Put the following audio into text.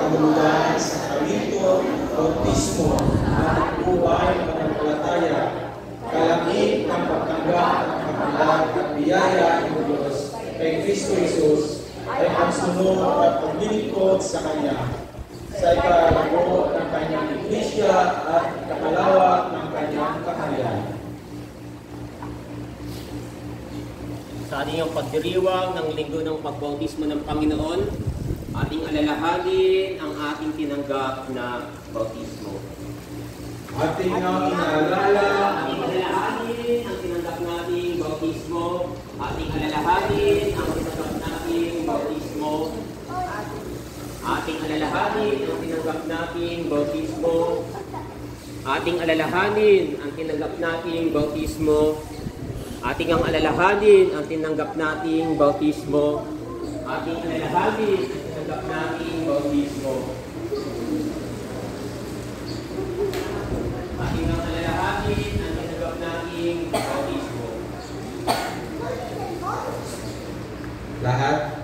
kahulugan sa sakramento, bautismo, at buhay ng pananampalataya, kalangit ng pagtanggap ng kapalag at biyaya ng Diyos kay Kristo Jesus ay ang sunod at paglilingkod sa Kanya sa ikalago ng Kanyang Iglesia at ikakalawak ng Kanyang kaharian. Sa ating pagdiriwang ng linggo ng pagbautismo ng Panginoon, ating alalahanin ang ating tinanggap na bautismo. Ating inaalala Ating alalahanin ang tinanggap nating bautismo. Ating alalahanin ang tinanggap nating bautismo. Ating alalahanin ang tinanggap nating bautismo. Ating alalahanin ang tinanggap nating bautismo. Ating ang alalahanin ang tinanggap nating bautismo. Ating alalahanin ang tinanggap nating bautismo. Ating ang alalahanin ang tinanggap nating bautismo. lahat